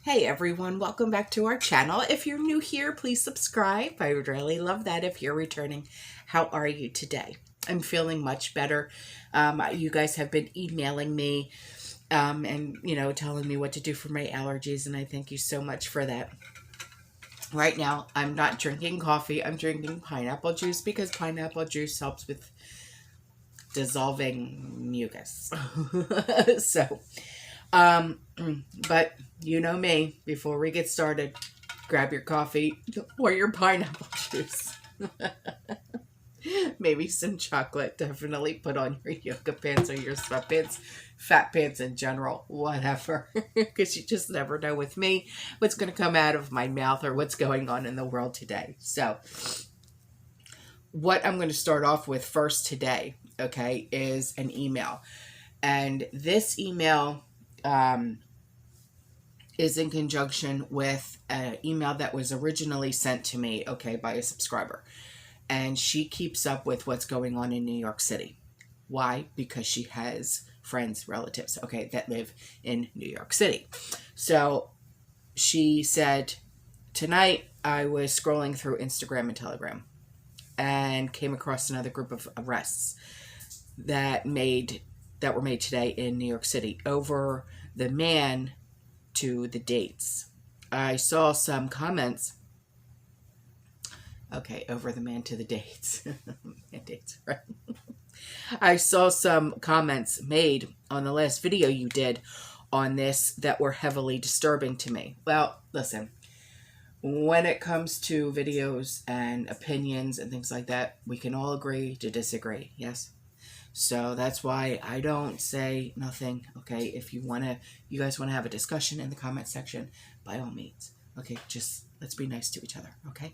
Hey everyone, welcome back to our channel. If you're new here, please subscribe. I would really love that if you're returning. How are you today? I'm feeling much better. You guys have been emailing me and, telling me what to do for my allergies, and I thank you so much for that. Right now, I'm not drinking coffee. I'm drinking pineapple juice because pineapple juice helps with dissolving mucus. But you know me, before we get started, grab your coffee or your pineapple juice. Maybe some chocolate. Definitely put on your yoga pants or your sweatpants, fat pants in general, whatever. Because you just never know with me what's going to come out of my mouth or what's going on in the world today. So, what I'm going to start off with first today, okay, is an email. And this email is in conjunction with an email that was originally sent to me, okay, by a subscriber. And she keeps up with what's going on in New York City. Why? Because she has friends, relatives, okay, that live in New York City. So she said, tonight I was scrolling through Instagram and Telegram and came across another group of arrests that were made today in New York City over the man to the dates. I saw some comments. Okay, over the man to the dates. Dates, right? I saw some comments made on the last video you did on this that were heavily disturbing to me. Well, listen, when it comes to videos and opinions and things like that, we can all agree to disagree, yes? So that's why I don't say nothing, okay? If you guys want to have a discussion in the comment section, by all means, okay? Just let's be nice to each other, okay?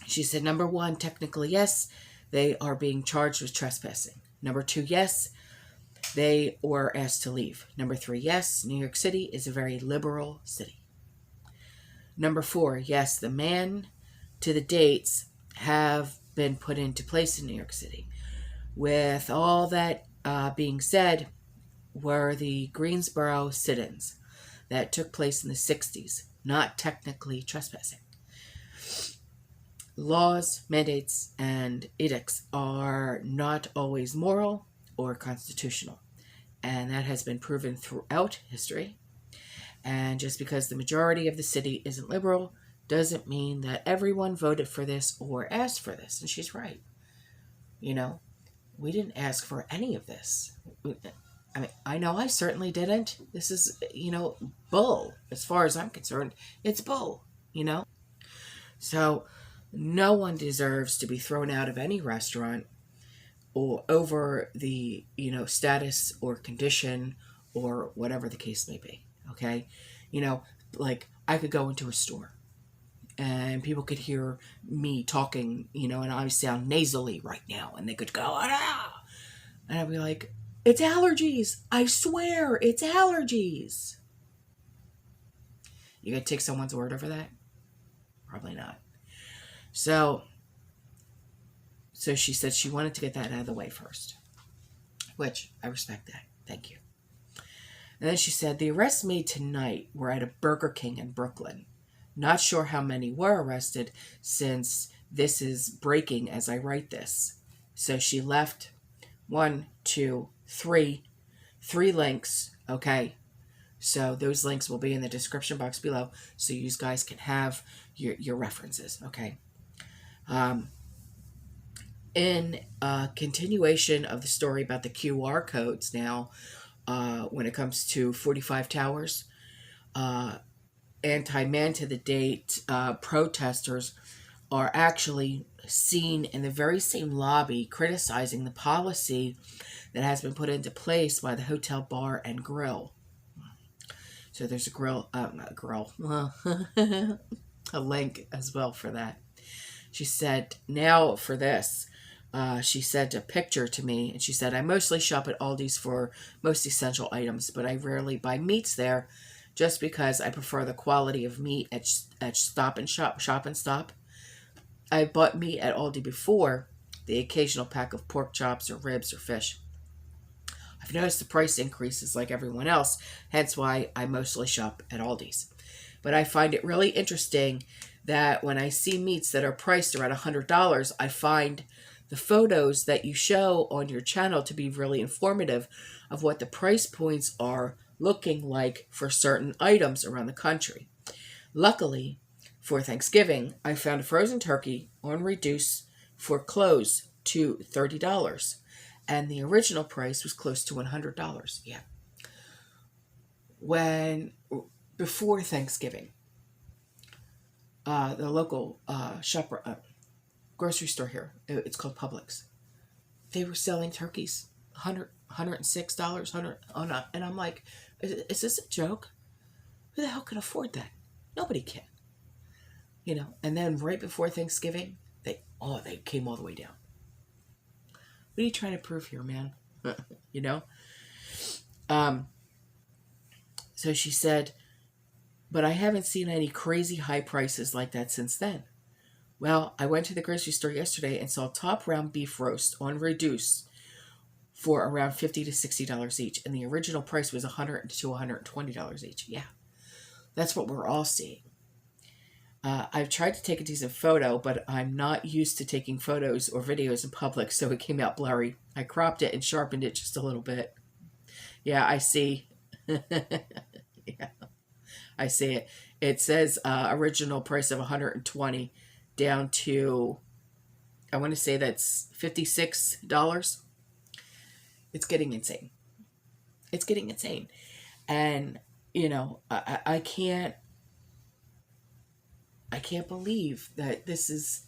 She said, number one, technically, yes, they are being charged with trespassing. Number two, yes, they were asked to leave. Number three, yes, New York City is a very liberal city. Number four, yes, the man to the dates have been put into place in New York City. With all that being said, were the Greensboro sit-ins that took place in the 60s, not technically trespassing. Laws, mandates, and edicts are not always moral or constitutional, and that has been proven throughout history. And just because the majority of the city isn't liberal doesn't mean that everyone voted for this or asked for this. And she's right. We didn't ask for any of this. I mean, I know I certainly didn't. This is, bull. As far as I'm concerned, it's bull, So no one deserves to be thrown out of any restaurant or over the, status or condition or whatever the case may be. Okay. Like I could go into a store and people could hear me talking, and I sound nasally right now, and they could go, ah! And I'd be like, it's allergies. I swear, it's allergies. You gonna take someone's word over that? Probably not. So she said she wanted to get that out of the way first, which I respect that. Thank you. And then she said, the arrests made tonight were at a Burger King in Brooklyn. Not sure how many were arrested since this is breaking as I write this. So she left 1, 2, 3 links, okay? So those links will be in the description box below so you guys can have your references, okay? In continuation of the story about the QR codes now, when it comes to 45 Towers, anti-man to the date protesters are actually seen in the very same lobby criticizing the policy that has been put into place by the Hotel Bar and Grill. So there's a link as well for that. She said, now for this, she sent a picture to me, and she said, I mostly shop at Aldi's for most essential items, but I rarely buy meats there just because I prefer the quality of meat at Stop and Shop and Stop. I bought meat at Aldi before, the occasional pack of pork chops or ribs or fish. I've noticed the price increases like everyone else, hence why I mostly shop at Aldi's. But I find it really interesting that when I see meats that are priced around $100, I find the photos that you show on your channel to be really informative of what the price points are looking like for certain items around the country. Luckily, for Thanksgiving, I found a frozen turkey on reduce for close to $30, and the original price was close to $100. Yeah. When before Thanksgiving, the local grocery store here, it's called Publix, they were selling turkeys $106, and I'm like, is this a joke? Who the hell can afford that? Nobody can. And then right before Thanksgiving, they came all the way down. What are you trying to prove here, man? you know? So she said, but I haven't seen any crazy high prices like that since then. Well, I went to the grocery store yesterday and saw top round beef roast on reduce for around $50 to $60 each, and the original price was $100 to $120 each. Yeah, that's what we're all seeing. I've tried to take a decent photo, but I'm not used to taking photos or videos in public, so it came out blurry. I cropped it and sharpened it just a little bit. Yeah, I see. Yeah, I see it. It says original price of $120 down to, I want to say that's $56. It's getting insane. It's getting insane. And, I can't believe that this is,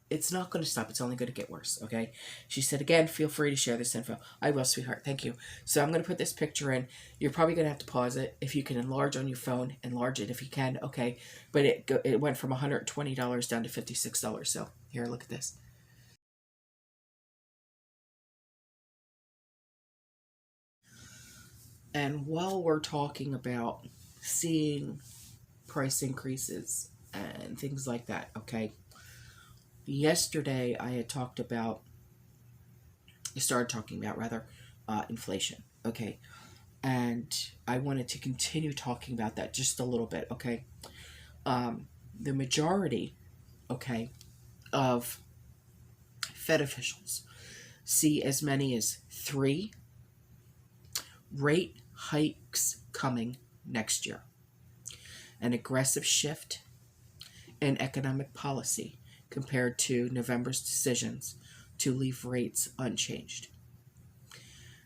it's not going to stop. It's only going to get worse, okay? She said, again, feel free to share this info. I will, sweetheart. Thank you. So I'm going to put this picture in. You're probably going to have to pause it. If you can enlarge on your phone, enlarge it if you can, okay? But it went from $120 down to $56. So here, look at this. And while we're talking about seeing price increases and things like that, okay? Yesterday I had started talking about inflation, okay? And I wanted to continue talking about that just a little bit, okay? The majority, okay, of Fed officials see as many as 3 rate hikes coming next year. An aggressive shift in economic policy compared to November's decisions to leave rates unchanged.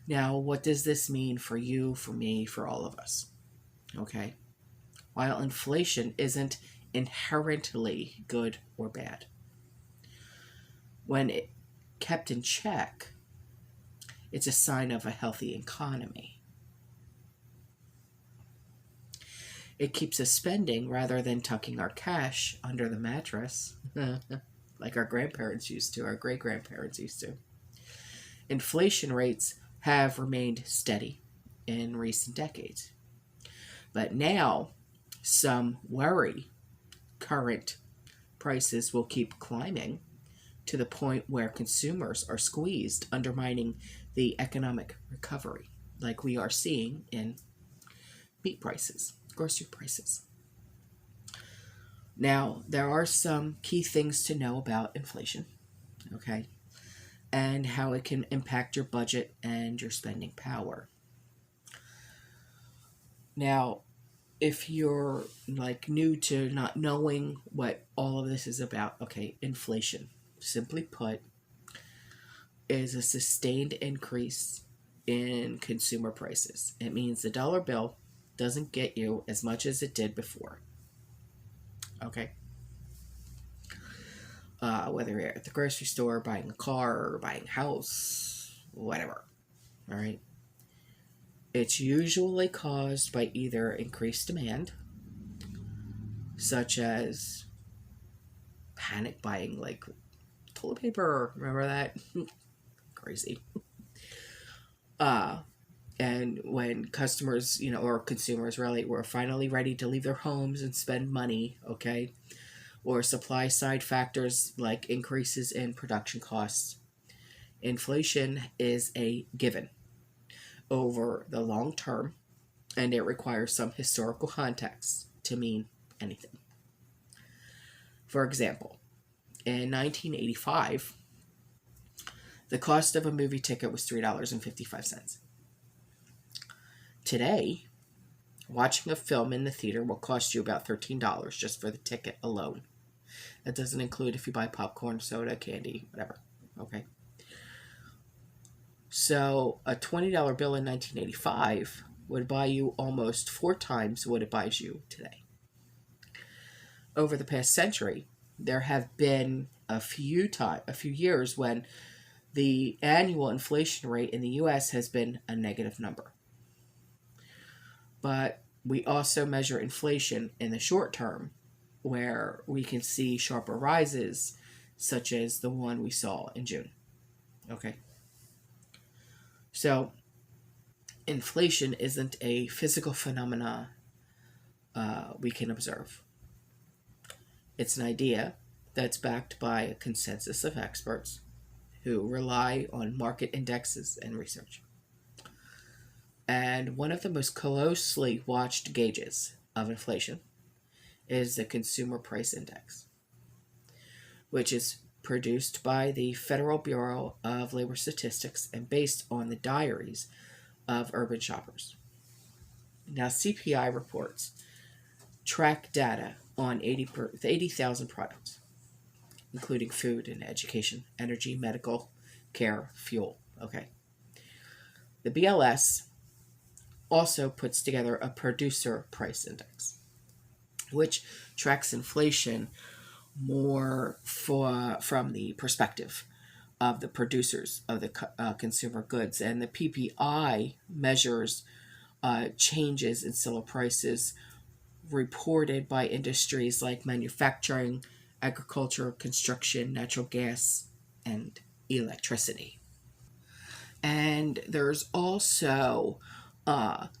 Now, what does this mean for you, for me, for all of us? Okay. While inflation isn't inherently good or bad, when it kept in check, it's a sign of a healthy economy. It keeps us spending rather than tucking our cash under the mattress, like our grandparents used to, our great-grandparents used to. Inflation rates have remained steady in recent decades. But now, some worry current prices will keep climbing to the point where consumers are squeezed, undermining the economic recovery, like we are seeing in meat prices, grocery prices. Now, there are some key things to know about inflation, okay, and how it can impact your budget and your spending power. Now, if you're like new to not knowing what all of this is about, okay, inflation, simply put, is a sustained increase in consumer prices. It means the dollar bill doesn't get you as much as it did before. Okay? Whether you're at the grocery store, buying a car, or buying a house, whatever. All right? It's usually caused by either increased demand, such as panic buying, like toilet paper. Remember that? Crazy. And when customers, or consumers really, were finally ready to leave their homes and spend money, okay? Or supply side factors like increases in production costs. Inflation is a given. over the long term, and it requires some historical context to mean anything. For example, in 1985, the cost of a movie ticket was $3.55. Today, watching a film in the theater will cost you about $13 just for the ticket alone. That doesn't include if you buy popcorn, soda, candy, whatever. Okay. So a $20 bill in 1985 would buy you almost 4 times what it buys you today. Over the past century, there have been a few years when the annual inflation rate in the U.S. has been a negative number. But we also measure inflation in the short term, where we can see sharper rises, such as the one we saw in June. Okay. So, inflation isn't a physical phenomena we can observe. It's an idea that's backed by a consensus of experts who rely on market indexes and research. And one of the most closely watched gauges of inflation is the Consumer Price Index, which is produced by the Federal Bureau of Labor Statistics and based on the diaries of urban shoppers. Now, CPI reports track data on 80,000 products, including food and education, energy, medical care, fuel. Okay. The BLS also puts together a producer price index, which tracks inflation more from the perspective of the producers of the consumer goods. And the PPI measures changes in seller prices reported by industries like manufacturing, agriculture, construction, natural gas, and electricity. And there's also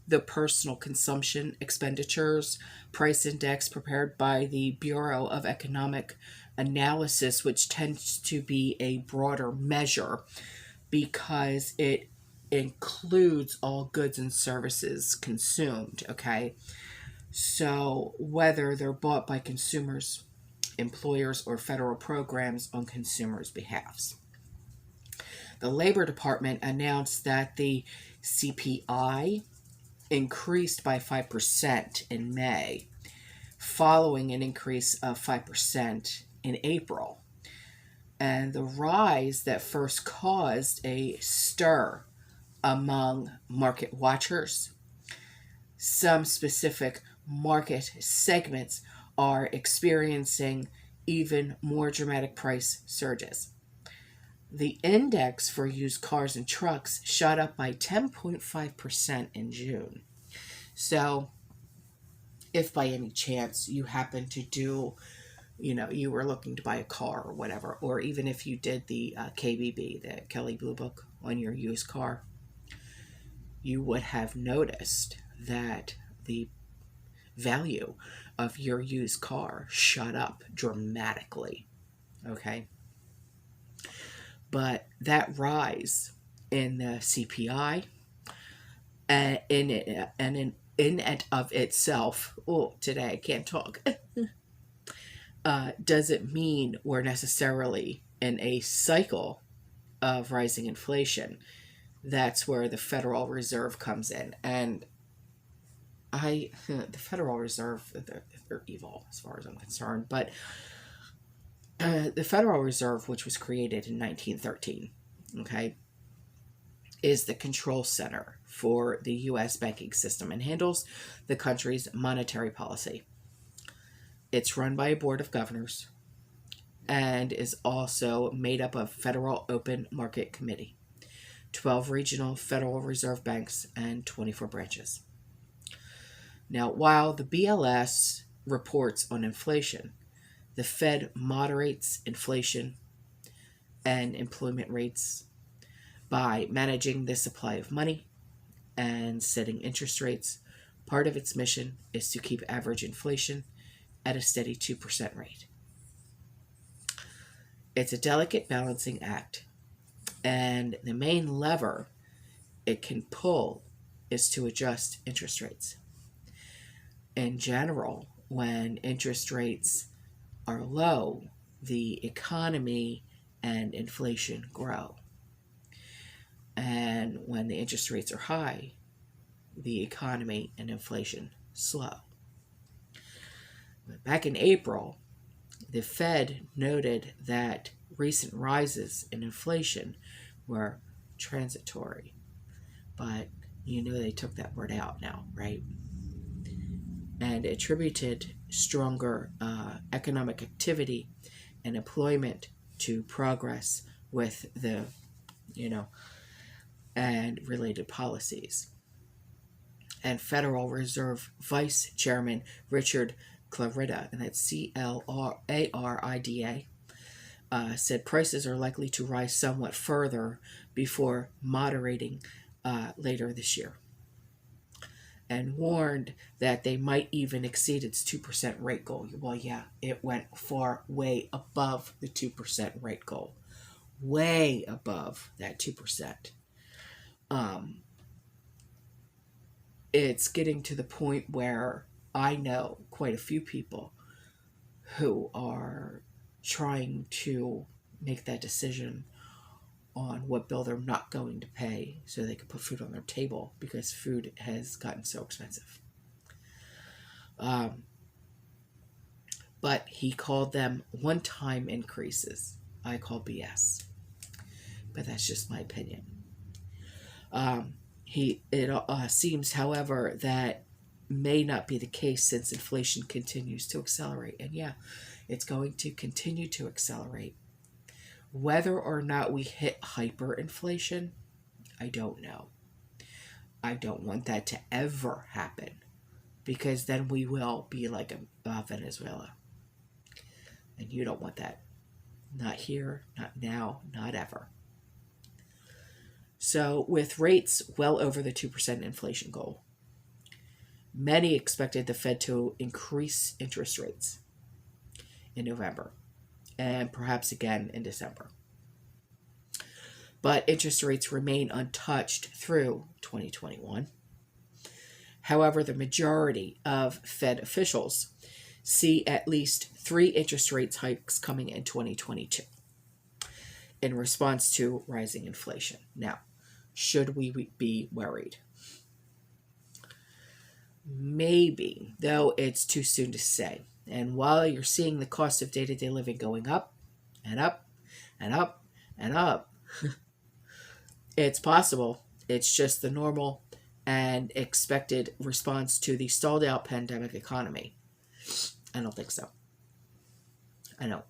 the personal consumption expenditures price index prepared by the Bureau of Economic Analysis, which tends to be a broader measure because it includes all goods and services consumed, okay? So whether they're bought by consumers, employers, or federal programs on consumers' behalves. The Labor Department announced that the CPI increased by 5% in May, following an increase of 5% in April. And the rise that first caused a stir among market watchers. Some specific market segments are experiencing even more dramatic price surges. The index for used cars and trucks shot up by 10.5% in June. So, if by any chance you happen to do, you were looking to buy a car or whatever, or even if you did the KBB, the Kelley Blue Book, on your used car, you would have noticed that the value of your used car shot up dramatically. Okay? But that rise in the CPI in and of itself, today I can't talk, doesn't mean we're necessarily in a cycle of rising inflation. That's where the Federal Reserve comes in. And the Federal Reserve, they're evil as far as I'm concerned, but the Federal Reserve, which was created in 1913, okay, is the control center for the U.S. banking system and handles the country's monetary policy. It's run by a board of governors and is also made up of Federal Open Market Committee, 12 regional Federal Reserve banks, and 24 branches. Now, while the BLS reports on inflation, the Fed moderates inflation and employment rates by managing the supply of money and setting interest rates. Part of its mission is to keep average inflation at a steady 2% rate. It's a delicate balancing act, and the main lever it can pull is to adjust interest rates. In general, when interest rates are low, the economy and inflation grow. And when the interest rates are high, the economy and inflation slow. Back in April, the Fed noted that recent rises in inflation were transitory. But you know they took that word out now, right? And attributed stronger economic activity and employment to progress with the, and related policies. And Federal Reserve Vice Chairman Richard Clarida, and that's Clarida, said prices are likely to rise somewhat further before moderating later this year, and warned that they might even exceed its 2% rate goal. Well, yeah, it went far, way above the 2% rate goal. Way above that 2%. It's getting to the point where I know quite a few people who are trying to make that decision on what bill they're not going to pay so they can put food on their table, because food has gotten so expensive. But he called them one-time increases. I call BS. But that's just my opinion. It seems, however, that may not be the case since inflation continues to accelerate. And yeah, it's going to continue to accelerate. Whether or not we hit hyperinflation, I don't know. I don't want that to ever happen, because then we will be like Venezuela. And you don't want that. Not here, not now, not ever. So with rates well over the 2% inflation goal, many expected the Fed to increase interest rates in November and perhaps again in December. But interest rates remain untouched through 2021. However, the majority of Fed officials see at least 3 interest rate hikes coming in 2022 in response to rising inflation. Now, should we be worried? Maybe, though it's too soon to say. And while you're seeing the cost of day-to-day living going up and up and up and up, it's possible it's just the normal and expected response to the stalled out pandemic economy. I don't think so. I don't.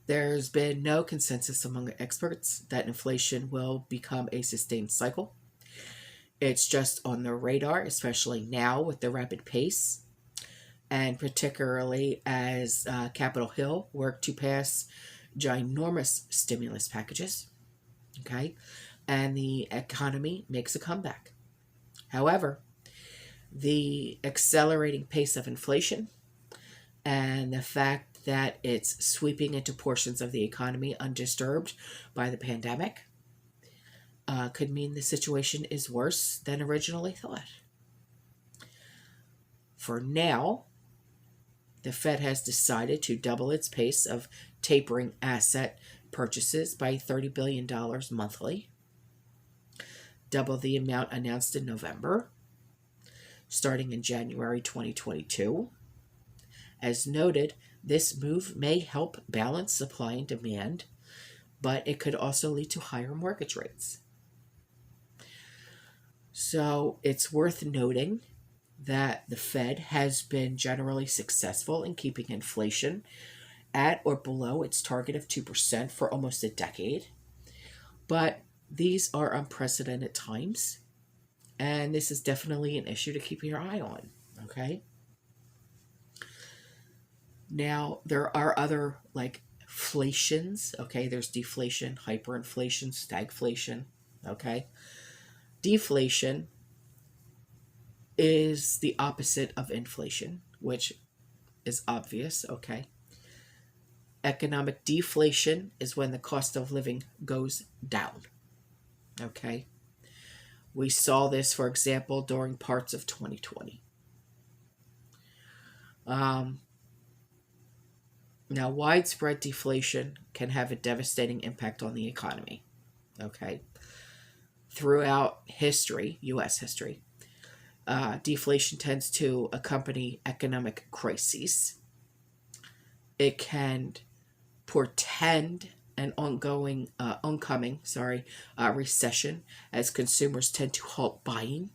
There's been no consensus among experts that inflation will become a sustained cycle. It's just on the radar, especially now with the rapid pace, and particularly as Capitol Hill worked to pass ginormous stimulus packages, okay, and the economy makes a comeback. However, the accelerating pace of inflation and the fact that it's sweeping into portions of the economy undisturbed by the pandemic could mean the situation is worse than originally thought. For now, the Fed has decided to double its pace of tapering asset purchases by $30 billion monthly, double the amount announced in November, starting in January 2022. As noted, this move may help balance supply and demand, but it could also lead to higher mortgage rates. So it's worth noting that the Fed has been generally successful in keeping inflation at or below its target of 2% for almost a decade. But these are unprecedented times, and this is definitely an issue to keep your eye on, okay? Now, there are other, like, inflations, okay? There's deflation, hyperinflation, stagflation, okay? Deflation is the opposite of inflation, which is obvious, okay? Economic deflation is when the cost of living goes down, Okay. We saw this, for example, during parts of 2020. Um, Now, widespread deflation can have a devastating impact on the economy. Okay. Throughout history, U.S. history, deflation tends to accompany economic crises. It can portend an oncoming recession, as consumers tend to halt buying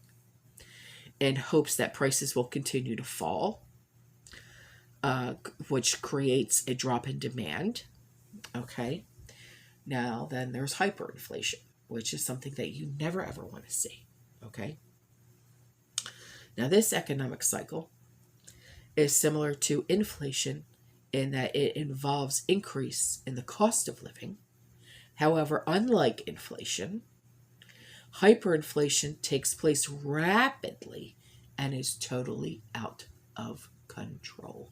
in hopes that prices will continue to fall, which creates a drop in demand. Okay. Now, then there's hyperinflation, which is something that you never ever want to see. Okay. Now, this economic cycle is similar to inflation in that it involves increase in the cost of living. However, unlike inflation, hyperinflation takes place rapidly and is totally out of control.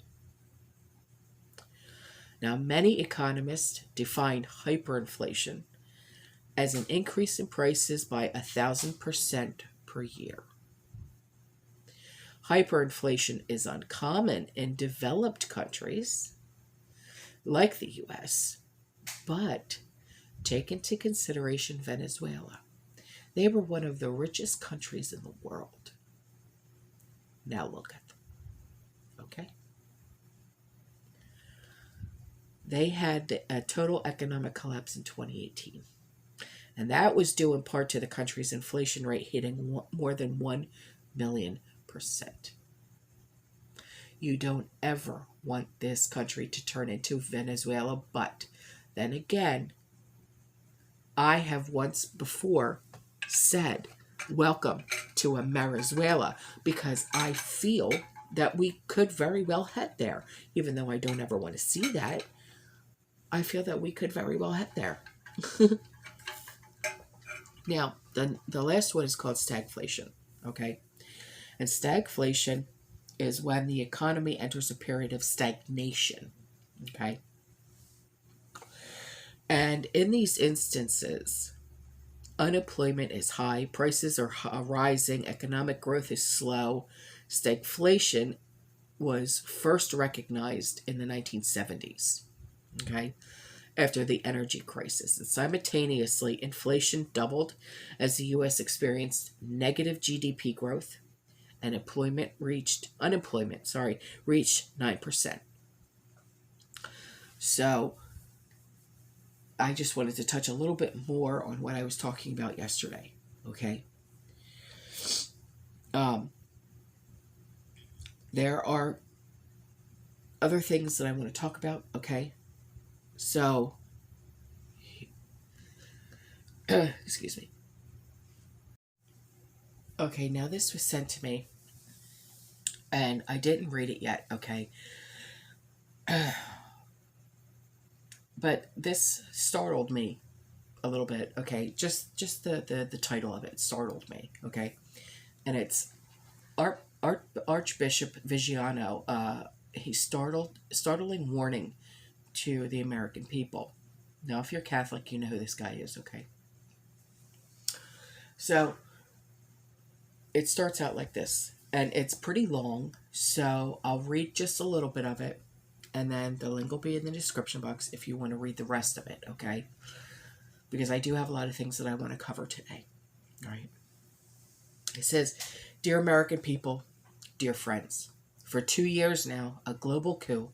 Now, many economists define hyperinflation as an increase in prices by 1,000% per year. Hyperinflation is uncommon in developed countries like the US, but take into consideration Venezuela. They were one of the richest countries in the world. Now look at them. Okay? They had a total economic collapse in 2018. And that was due in part to the country's inflation rate hitting more than 1 million%. You don't ever want this country to turn into Venezuela, but then again, I have once before said, welcome to Venezuela, because I feel that we could very well head there. Even though I don't ever want to see that, I feel that we could very well head there. Now, the last one is called stagflation, okay? And stagflation is when the economy enters a period of stagnation, okay? And in these instances, unemployment is high, prices are rising, economic growth is slow. Stagflation was first recognized in the 1970s, okay, after the energy crisis. And simultaneously, inflation doubled as the U.S. experienced negative GDP growth, and unemployment reached 9%. So I just wanted to touch a little bit more on what I was talking about yesterday, okay? There are other things that I want to talk about, okay? So, excuse me. Okay, now this was sent to me, and I didn't read it yet, okay? But this startled me a little bit, okay? Just the title of it startled me, okay? And it's Archbishop Vigiano, he's startling warning to the American people. Now, if you're Catholic, you know who this guy is, okay? So, it starts out like this, and it's pretty long, so I'll read just a little bit of it, and then the link will be in the description box if you want to read the rest of it, okay? Because I do have a lot of things that I want to cover today, all right? It says, "Dear American people, dear friends, for 2 years now, a global coup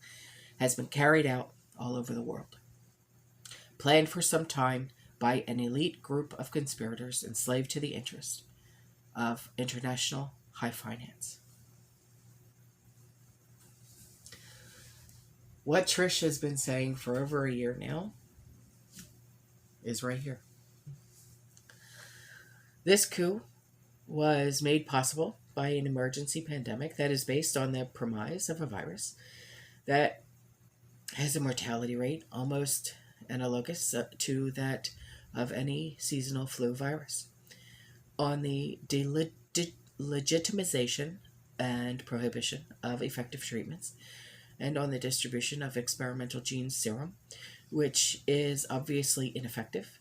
has been carried out all over the world, planned for some time by an elite group of conspirators enslaved to the interest of international high finance." What TRISH has been saying for over a year now is right here. This coup was made possible by an emergency pandemic that is based on the premise of a virus that has a mortality rate almost analogous to that of any seasonal flu virus, on the legitimization and prohibition of effective treatments, and on the distribution of experimental gene serum, which is obviously ineffective,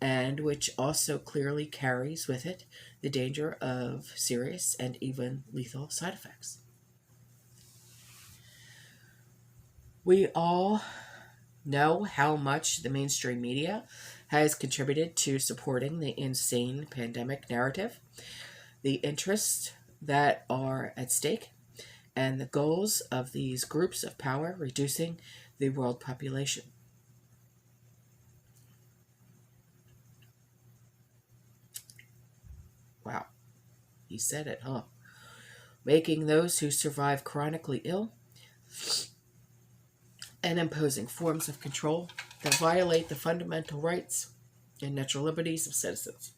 and which also clearly carries with it the danger of serious and even lethal side effects. We all know how much the mainstream media has contributed to supporting the insane pandemic narrative, the interests that are at stake, and the goals of these groups of power reducing the world population. Wow, he said it, huh? Making those who survive chronically ill and imposing forms of control that violate the fundamental rights and natural liberties of citizens.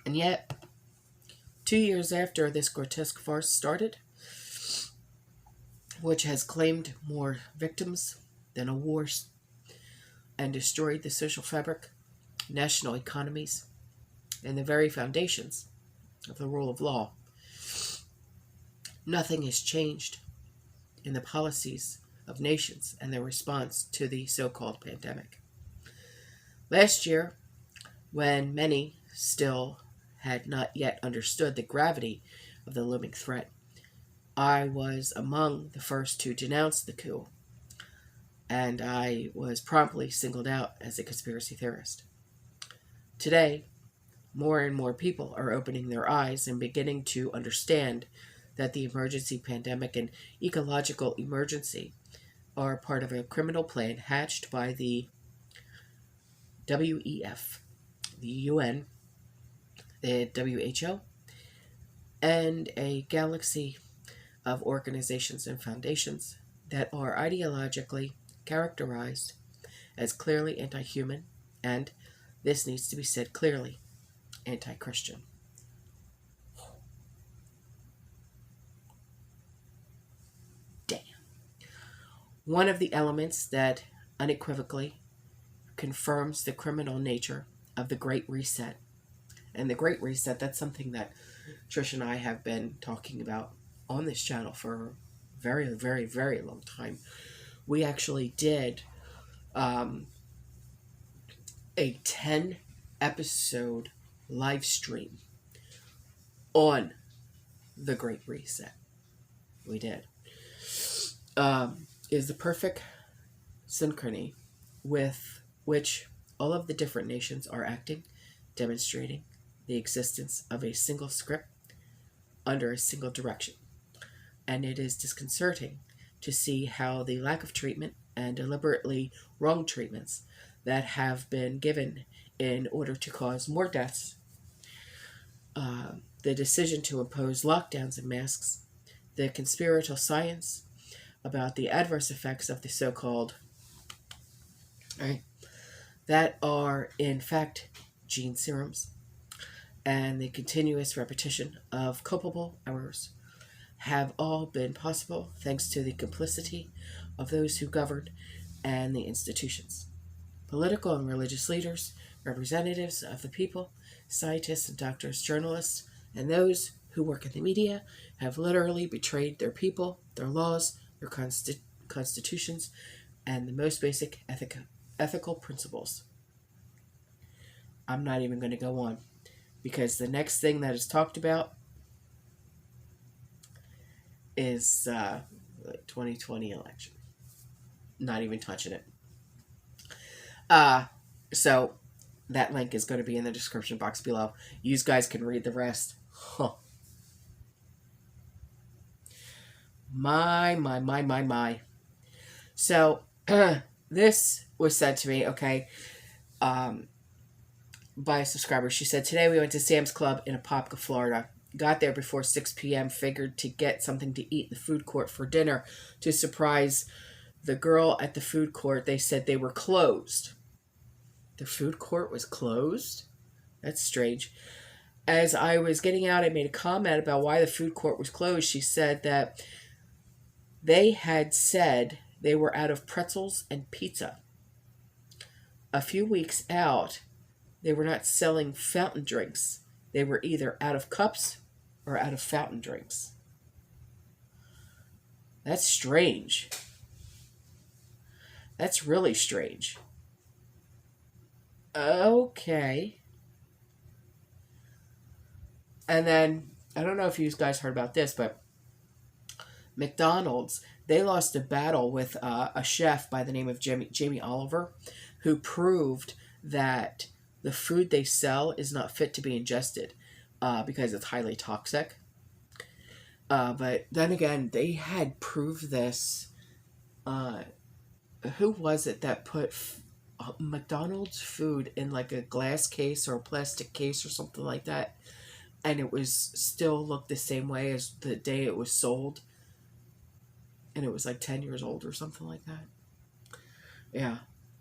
And yet, 2 years after this grotesque farce started, which has claimed more victims than a war and destroyed the social fabric, national economies, and the very foundations of the rule of law, nothing has changed in the policies of nations and their response to the so-called pandemic. Last year, when many still had not yet understood the gravity of the looming threat, I was among the first to denounce the coup, and I was promptly singled out as a conspiracy theorist. Today, more and more people are opening their eyes and beginning to understand that the emergency pandemic and ecological emergency are part of a criminal plan hatched by the WEF, the UN, the WHO, and a galaxy of organizations and foundations that are ideologically characterized as clearly anti-human and, this needs to be said clearly, anti-Christian. Damn. One of the elements that unequivocally confirms the criminal nature of the Great Reset. And the Great Reset, that's something that Trish and I have been talking about on this channel for a very, very, very long time. We actually did a 10-episode live stream on the Great Reset. We did. Is the perfect synchrony with which all of the different nations are acting, demonstrating the existence of a single script under a single direction. And it is disconcerting to see how the lack of treatment and deliberately wrong treatments that have been given in order to cause more deaths, the decision to impose lockdowns and masks, the conspiratorial science about the adverse effects of the so-called, right, that are in fact gene serums, and the continuous repetition of culpable errors have all been possible thanks to the complicity of those who govern and the institutions. Political and religious leaders, representatives of the people, scientists and doctors, journalists, and those who work in the media have literally betrayed their people, their laws, their constitutions, and the most basic ethical principles. I'm not even going to go on, because the next thing that is talked about is the 2020 election. Not even touching it. So that link is going to be in the description box below. You guys can read the rest. Huh. My. So this was sent to me, okay, by a subscriber. She said, today we went to Sam's Club in Apopka, Florida. Got there before 6 p.m. Figured to get something to eat in the food court for dinner. To surprise the girl at the food court, they said they were closed. The food court was closed? That's strange. As I was getting out, I made a comment about why the food court was closed. She said that they had said they were out of pretzels and pizza. A few weeks out, they were not selling fountain drinks. They were either out of cups or out of fountain drinks. That's strange. That's really strange. Okay. And then, I don't know if you guys heard about this, but McDonald's, they lost a battle with a chef by the name of Jamie Oliver, who proved that the food they sell is not fit to be ingested because it's highly toxic. But then again, they had proved this. Uh, who was it that put McDonald's food in like a glass case or a plastic case or something like that? And it was still looked the same way as the day it was sold. And it was like 10 years old or something like that. Yeah.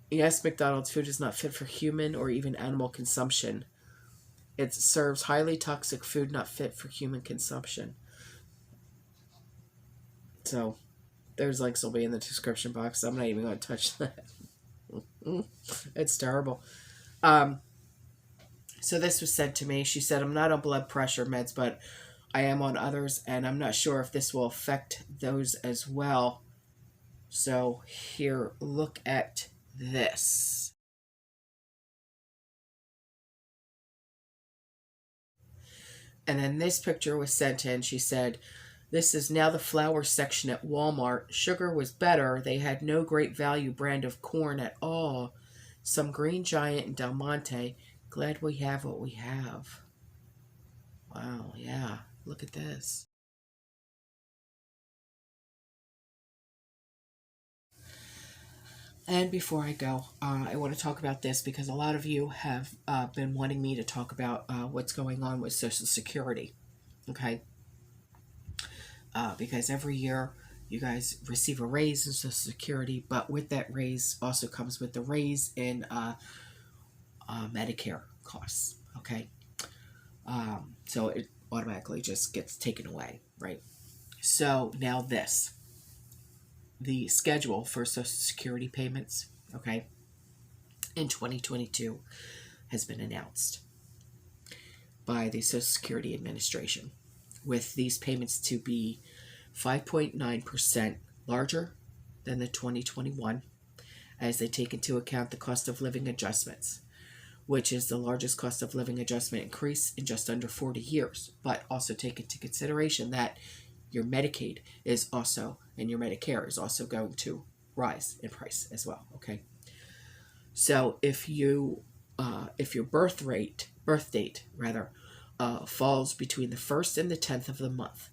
Yes, McDonald's food is not fit for human or even animal consumption. It serves highly toxic food not fit for human consumption. So, there's links will be in the description box. I'm not even going to touch that. It's terrible. So this was said to me. She said, I'm not on blood pressure meds, but I am on others, and I'm not sure if this will affect those as well. So here, look at this. And then this picture was sent in. She said, this is now the flour section at Walmart. Sugar was better. They had no great value brand of corn at all. Some Green Giant and Del Monte. Glad we have what we have. Wow, yeah. Look at this. And before I go, I want to talk about this because a lot of you have been wanting me to talk about what's going on with Social Security. Okay? Because every year you guys receive a raise in Social Security, but with that raise also comes with the raise in Medicare costs. Okay? So it automatically just gets taken away, right? So now this. The schedule for Social Security payments, okay, in 2022 has been announced by the Social Security Administration, with these payments to be 5.9% larger than the 2021, as they take into account the cost of living adjustments, which is the largest cost of living adjustment increase in just under 40 years, but also take into consideration that your Medicaid is also, and your Medicare is also going to rise in price as well, okay? So if your birth date falls between the 1st and the 10th of the month,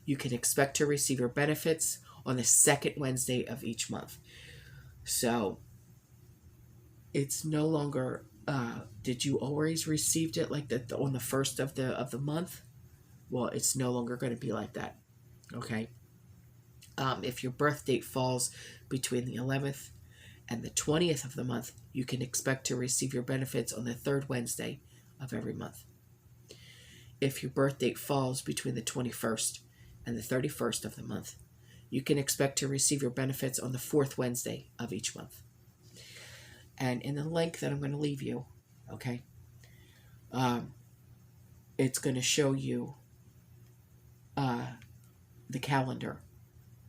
you can expect to receive your benefits on the 2nd Wednesday of each month. So it's no longer, did you always received it like that on the 1st of the month? Well, it's no longer going to be like that, okay? If your birth date falls between the 11th and the 20th of the month, you can expect to receive your benefits on the 3rd Wednesday of every month. If your birth date falls between the 21st and the 31st of the month, you can expect to receive your benefits on the 4th Wednesday of each month. And in the link that I'm going to leave you, okay, it's going to show you the calendar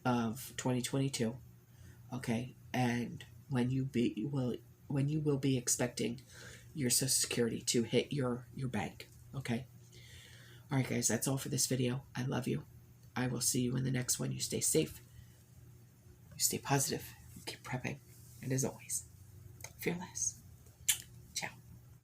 of 2022, okay, and when you will be expecting your Social Security to hit your bank, okay? All right, guys, that's all for this video. I love you. I will see you in the next one. You stay safe, you stay positive, you keep prepping, and as always, fearless.